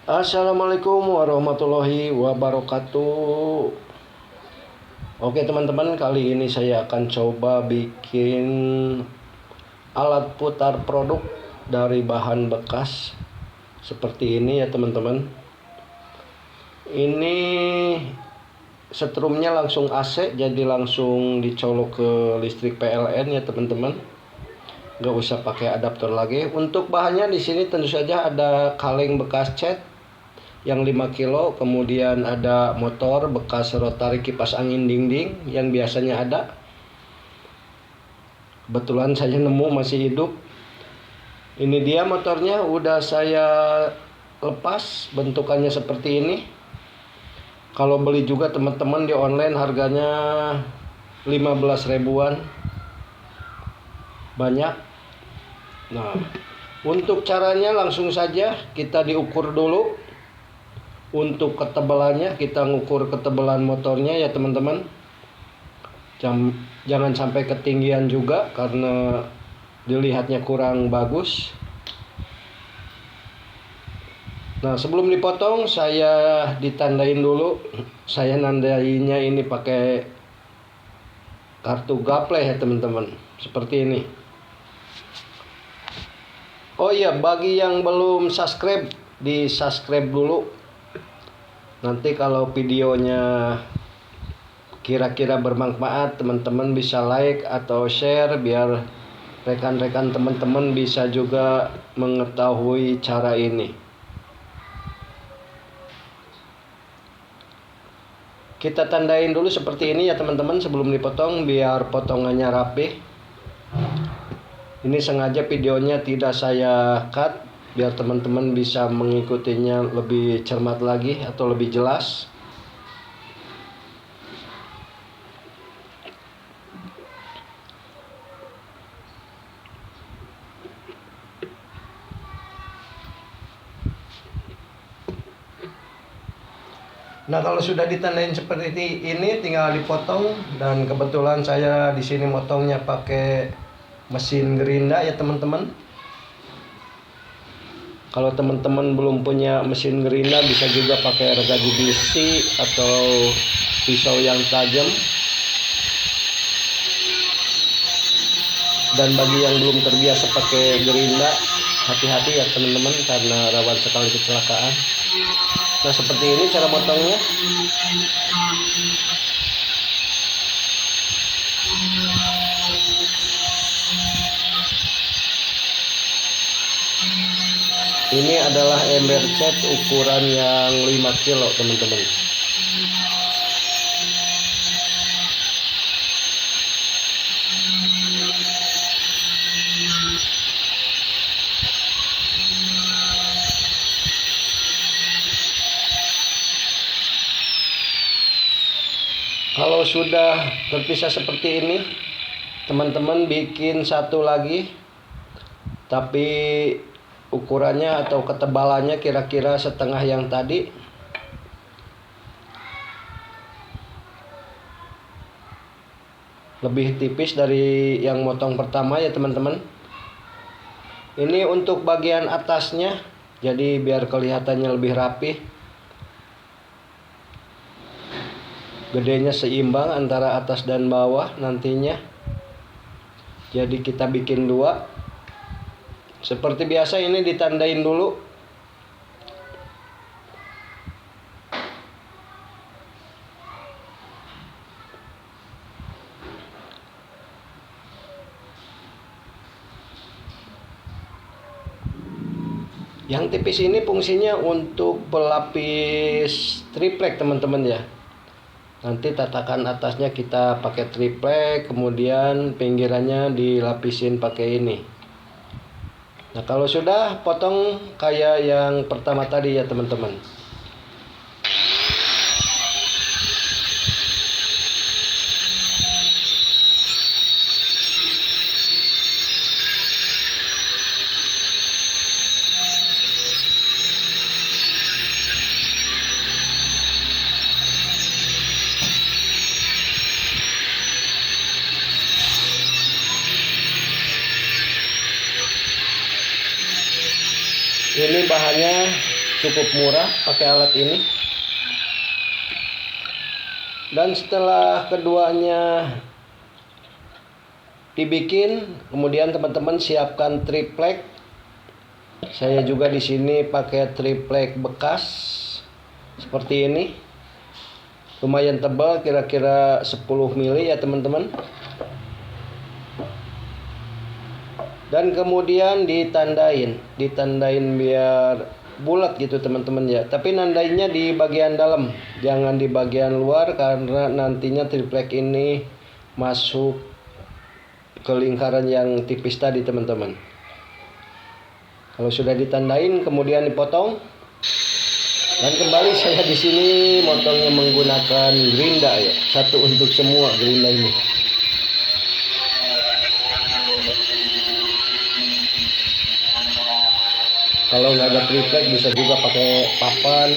Assalamualaikum warahmatullahi wabarakatuh. Oke teman-teman, kali ini saya akan coba bikin alat putar produk dari bahan bekas seperti ini ya teman-teman. Ini setrumnya langsung AC, jadi langsung dicolok ke listrik PLN ya teman-teman. Nggak usah pakai adaptor lagi. Untuk bahannya di sini tentu saja ada kaleng bekas cat yang 5 kilo, kemudian ada motor bekas rotary kipas angin dinding yang biasanya ada. Kebetulan saya nemu masih hidup. Ini dia motornya, udah saya lepas, bentukannya seperti ini. Kalau beli juga teman-teman di online harganya 15 ribuan. Banyak. Nah, untuk caranya langsung saja kita diukur dulu. Untuk ketebalannya kita ngukur ketebalan motornya ya teman-teman. Jangan sampai ketinggian juga karena dilihatnya kurang bagus. Nah, sebelum dipotong saya ditandain dulu. Saya nandainya ini pakai kartu gaple ya teman-teman. Seperti ini. Oh iya, bagi yang belum subscribe, di subscribe dulu. Nanti kalau videonya kira-kira bermanfaat, teman-teman bisa like atau share biar rekan-rekan teman-teman bisa juga mengetahui cara ini. Kita tandain dulu seperti ini ya teman-teman sebelum dipotong biar potongannya rapi. Ini sengaja videonya tidak saya cut biar teman-teman bisa mengikutinya lebih cermat lagi atau lebih jelas. Nah, kalau sudah ditandain seperti ini tinggal dipotong, dan kebetulan saya di sini motongnya pakai mesin gerinda ya teman-teman. Kalau teman-teman belum punya mesin gerinda bisa juga pakai gergaji besi atau pisau yang tajam. Dan bagi yang belum terbiasa pakai gerinda, hati-hati ya teman-teman karena rawan sekali kecelakaan. Nah, seperti ini cara motongnya. Ini adalah ember cat ukuran yang 5 kilo teman-teman. Kalau sudah terpisah seperti ini, teman-teman bikin satu lagi, tapi ukurannya atau ketebalannya kira-kira setengah yang tadi. Lebih tipis dari yang motong pertama ya teman-teman. Ini untuk bagian atasnya, jadi biar kelihatannya lebih rapi. Gedenya seimbang antara atas dan bawah nantinya. Jadi kita bikin dua. Seperti biasa ini ditandain dulu. Yang tipis ini fungsinya untuk pelapis triplek teman-teman ya. Nanti tatakan atasnya kita pakai triplek, kemudian pinggirannya dilapisin pakai ini. Nah, kalau sudah potong kayak yang pertama tadi ya teman-teman. Ini bahannya cukup murah pakai alat ini. Dan setelah keduanya dibikin, kemudian teman-teman siapkan triplek. Saya juga di sini pakai triplek bekas seperti ini. Lumayan tebal, kira-kira 10 mili ya teman-teman. Dan kemudian ditandain biar bulat gitu teman-teman ya. Tapi nandainya di bagian dalam, jangan di bagian luar, karena nantinya triplek ini masuk ke lingkaran yang tipis tadi teman-teman. Kalau sudah ditandain kemudian dipotong. Dan kembali saya di sini motongnya menggunakan gerinda ya, satu untuk semua gerinda ini. Kalau nggak ada triplek bisa juga pakai papan.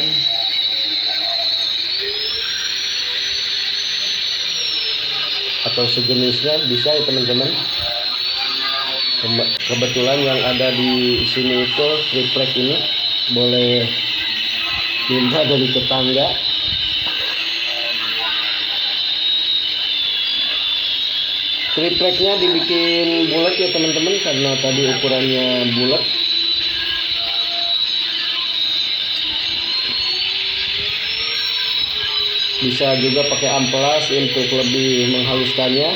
Atau sejenisnya bisa ya teman-teman. Kebetulan yang ada di sini itu triplek ini boleh minta dari tetangga. Tripleknya dibikin bulat ya teman-teman, karena tadi ukurannya bulat. Bisa juga pakai amplas untuk lebih menghaluskannya.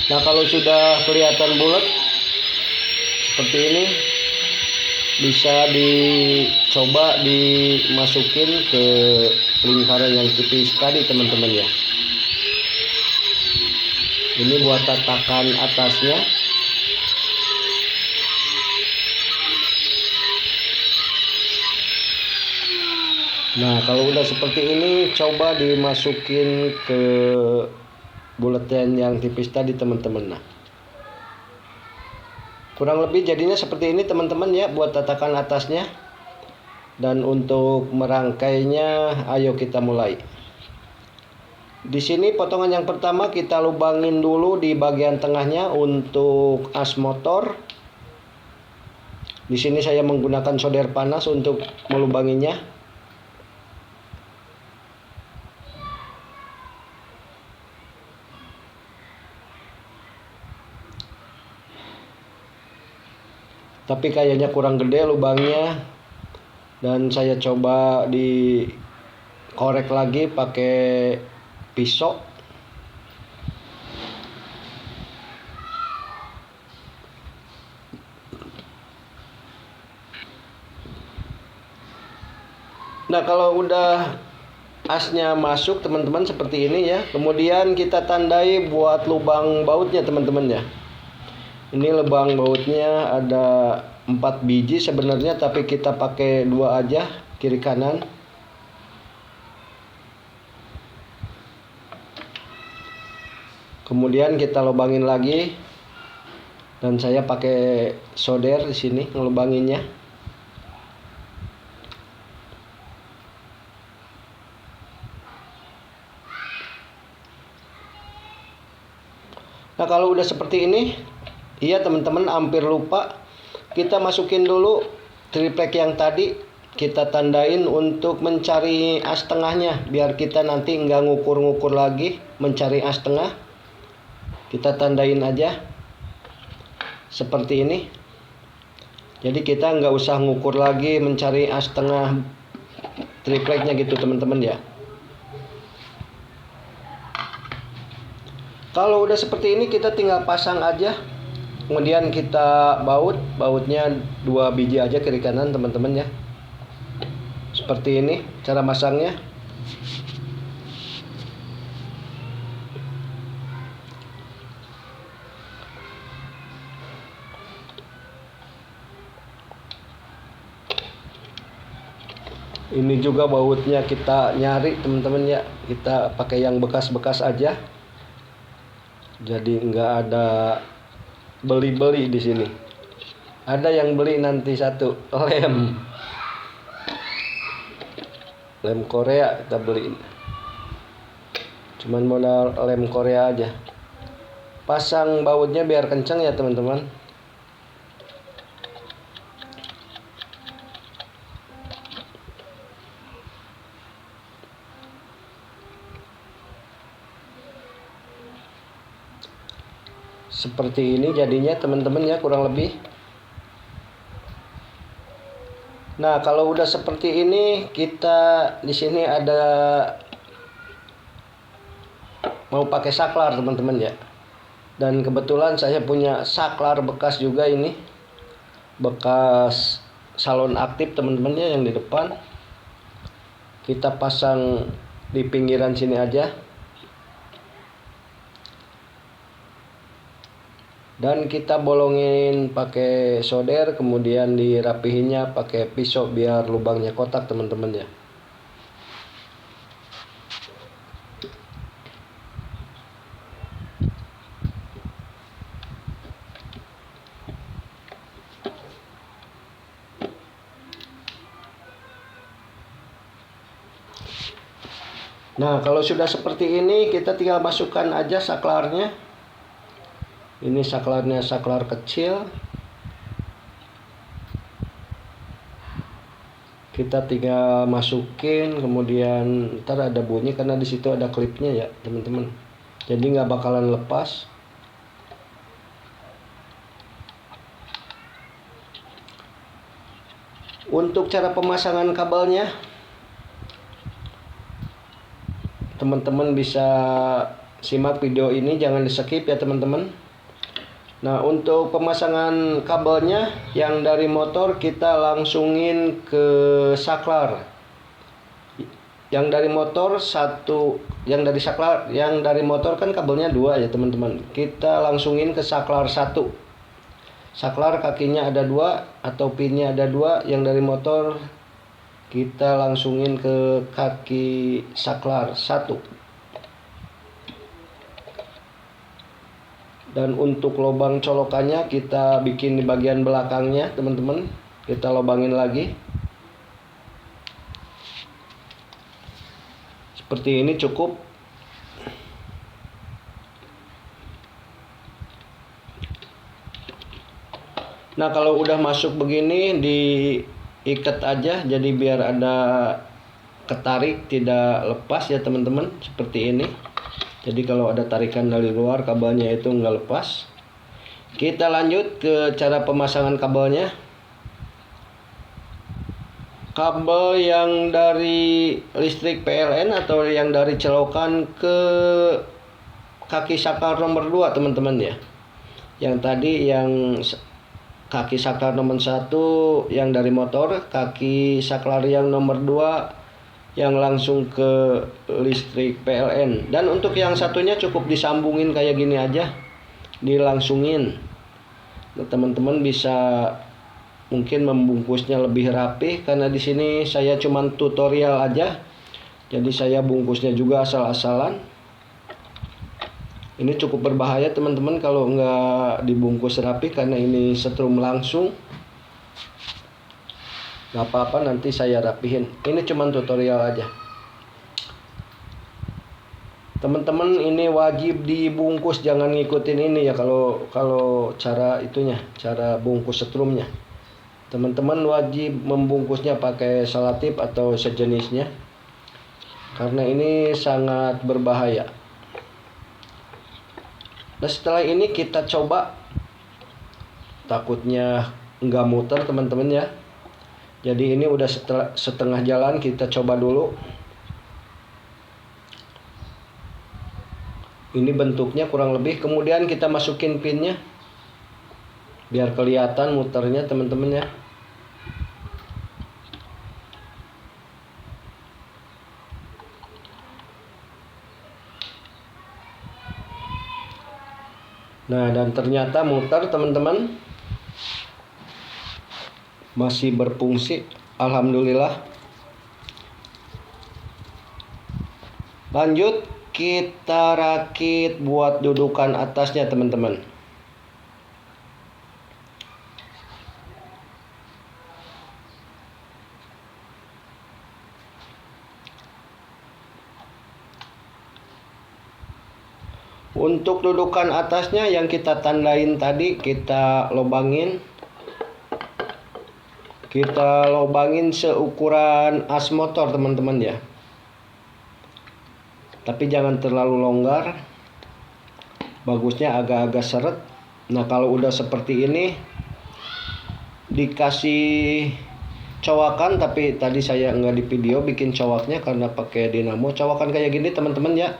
Nah, kalau sudah kelihatan bulat seperti ini, bisa dicoba dimasukin ke lingkaran yang tipis tadi teman-teman ya. Ini buat tatakan atasnya. Nah, kalau udah seperti ini, coba dimasukin ke buletin yang tipis tadi teman-teman. Nah, kurang lebih jadinya seperti ini teman-teman ya buat tatakan atasnya. Dan untuk merangkainya, ayo kita mulai. Di sini potongan yang pertama kita lubangin dulu di bagian tengahnya untuk as motor. Di sini saya menggunakan solder panas untuk melubanginya. Tapi kayaknya kurang gede lubangnya, dan saya coba dikorek lagi pakai pisau. Nah, kalau udah asnya masuk teman-teman seperti ini ya, kemudian kita tandai buat lubang bautnya teman-teman ya. Ini lubang bautnya ada 4 biji sebenarnya, tapi kita pakai 2 aja, kiri kanan. Kemudian kita lubangin lagi, dan saya pakai solder di sini ngelubanginnya. Nah, kalau udah seperti ini, iya teman-teman, hampir lupa. Kita masukin dulu triplek yang tadi. Kita tandain untuk mencari as tengahnya, biar kita nanti nggak ngukur-ngukur lagi mencari as tengah. Kita tandain aja seperti ini. Jadi kita nggak usah ngukur lagi mencari as tengah tripleknya gitu teman-teman ya. Kalau udah seperti ini kita tinggal pasang aja. Kemudian kita bautnya 2 biji aja kiri kanan teman-teman ya. Seperti ini cara masangnya. Ini juga bautnya kita nyari teman-teman ya. Kita pakai yang bekas-bekas aja. Jadi nggak ada beli-beli di sini. Ada yang beli nanti satu lem Korea kita beliin. Cuman modal lem Korea aja. pasang bautnya biar kencang ya teman-teman. Seperti ini jadinya teman-teman ya, kurang lebih. Nah, kalau udah seperti ini, kita di sini ada mau pakai saklar teman-teman ya. Dan kebetulan saya punya saklar bekas juga ini. Bekas salon aktif teman-teman ya, yang di depan. Kita pasang di pinggiran sini aja. Dan kita bolongin pakai solder, kemudian dirapihinnya pakai pisau biar lubangnya kotak teman-teman ya. Nah, kalau sudah seperti ini, kita tinggal masukkan aja saklarnya. Ini saklarnya saklar kecil. Kita tinggal masukin, kemudian ntar ada bunyi karena di situ ada klipnya ya teman-teman. Jadi nggak bakalan lepas. Untuk cara pemasangan kabelnya, teman-teman bisa simak video ini, jangan di skip ya teman-teman. Nah, untuk pemasangan kabelnya yang dari motor kita langsungin ke saklar. Yang dari motor satu, yang dari saklar, yang dari motor kan kabelnya 2 ya teman-teman. Kita langsungin ke saklar 1. Saklar kakinya ada 2 atau pinnya ada 2, yang dari motor kita langsungin ke kaki saklar 1. Dan untuk lubang colokannya kita bikin di bagian belakangnya teman-teman. Kita lubangin lagi. Seperti ini cukup. Nah, kalau udah masuk begini diikat aja, jadi biar ada ketarik, tidak lepas ya teman-teman, seperti ini. Jadi kalau ada tarikan dari luar, kabelnya itu nggak lepas. Kita lanjut ke cara pemasangan kabelnya. Kabel yang dari listrik PLN atau yang dari colokan ke kaki saklar nomor 2 teman-teman ya. Yang tadi yang kaki saklar nomor 1 yang dari motor, kaki saklar yang nomor 2 yang langsung ke listrik PLN. Dan untuk yang satunya cukup disambungin kayak gini aja, dilangsungin. Nah, teman-teman bisa mungkin membungkusnya lebih rapi, karena di sini saya cuman tutorial aja, jadi saya bungkusnya juga asal-asalan. Ini cukup berbahaya teman-teman kalau nggak dibungkus rapi, karena ini setrum langsung. Gak apa-apa, nanti saya rapihin. Ini cuman tutorial aja. Teman-teman, ini wajib dibungkus, jangan ngikutin ini ya kalau cara itunya, cara bungkus setrumnya. Teman-teman wajib membungkusnya pakai selotip atau sejenisnya, karena ini sangat berbahaya. Nah, setelah ini kita coba. Takutnya nggak muter teman-teman ya. Jadi ini udah setengah jalan, kita coba dulu. Ini bentuknya kurang lebih, kemudian kita masukin pinnya biar kelihatan muternya teman-teman ya. Nah, dan ternyata muter teman-teman. Masih berfungsi, alhamdulillah. Lanjut kita rakit buat dudukan atasnya teman-teman. Untuk dudukan atasnya yang kita tandain tadi kita lobangin. Kita lobangin seukuran as motor teman-teman ya. Tapi jangan terlalu longgar. Bagusnya agak-agak seret. Nah kalau udah seperti ini dikasih cowakan, tapi tadi saya nggak di video bikin cowaknya karena pakai dinamo. Cowakan kayak gini teman-teman ya.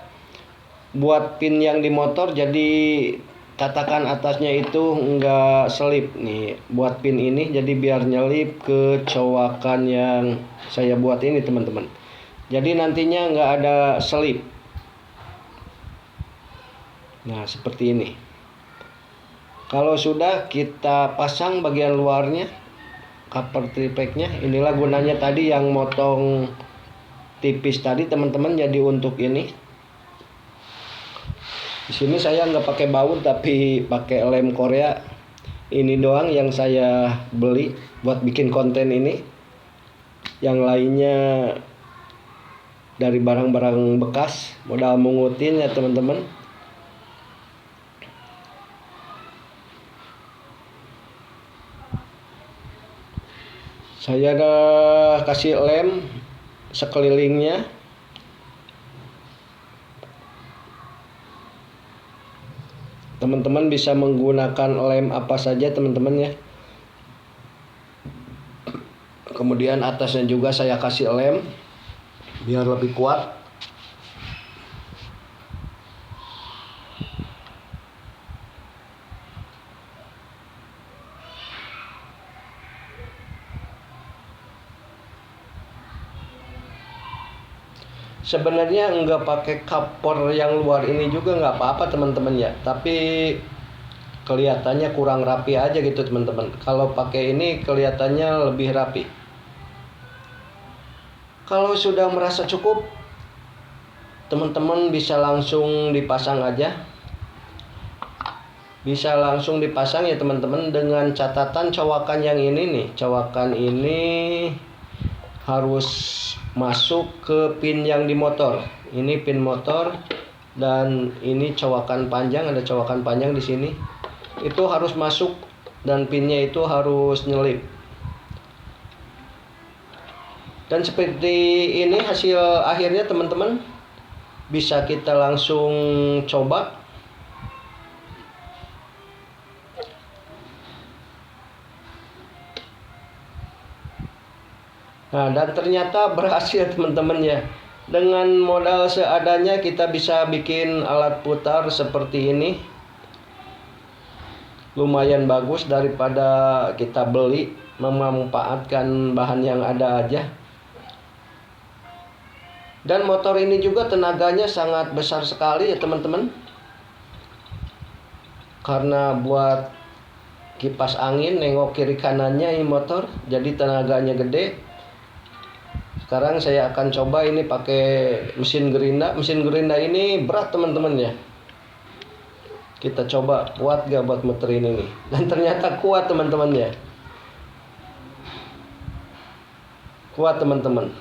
Buat pin yang di motor jadi tatakan atasnya itu enggak selip nih. Buat pin ini jadi biar nyelip ke cowakan yang saya buat ini teman-teman. Jadi nantinya enggak ada selip. Nah seperti ini. Kalau sudah kita pasang bagian luarnya, cover tripleknya. Inilah gunanya tadi yang motong tipis tadi teman-teman, jadi untuk ini. Di sini saya nggak pakai baut tapi pakai lem Korea. Ini doang yang saya beli buat bikin konten ini. Yang lainnya dari barang-barang bekas, modal mengutin ya teman-teman. Saya udah kasih lem sekelilingnya. Teman-teman bisa menggunakan lem apa saja teman-teman ya. Kemudian atasnya juga saya kasih lem biar lebih kuat. Sebenarnya nggak pakai cover yang luar ini juga nggak apa-apa teman-teman ya, tapi kelihatannya kurang rapi aja gitu teman-teman. Kalau pakai ini kelihatannya lebih rapi. Kalau sudah merasa cukup, teman-teman bisa langsung dipasang aja. Bisa langsung dipasang ya teman-teman, dengan catatan cowakan yang ini nih. Cowakan ini harus masuk ke pin yang di motor. Ini pin motor dan ini cowakan panjang, ada cowakan panjang di sini. Itu harus masuk dan pinnya itu harus nyelip. Dan seperti ini hasil akhirnya teman-teman. Bisa kita langsung coba. Nah, dan ternyata berhasil teman-teman ya. Dengan modal seadanya kita bisa bikin alat putar seperti ini. Lumayan bagus daripada kita beli, memanfaatkan bahan yang ada aja. Dan motor ini juga tenaganya sangat besar sekali ya teman-teman. Karena buat kipas angin nengok kiri kanannya ini motor, jadi tenaganya gede. Sekarang saya akan coba ini pakai mesin gerinda. Mesin gerinda ini berat teman-teman ya. Kita coba kuat gak buat muterin ini. Dan ternyata kuat teman-teman ya. Kuat teman-teman.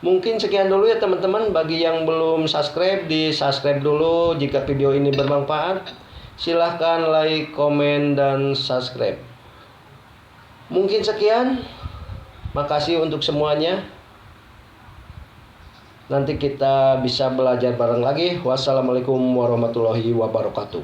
Mungkin sekian dulu ya teman-teman. Bagi yang belum subscribe, di subscribe dulu. Jika video ini bermanfaat, silahkan like, komen, dan subscribe. Mungkin sekian. Makasih untuk semuanya. Nanti kita bisa belajar bareng lagi. Wassalamualaikum warahmatullahi wabarakatuh.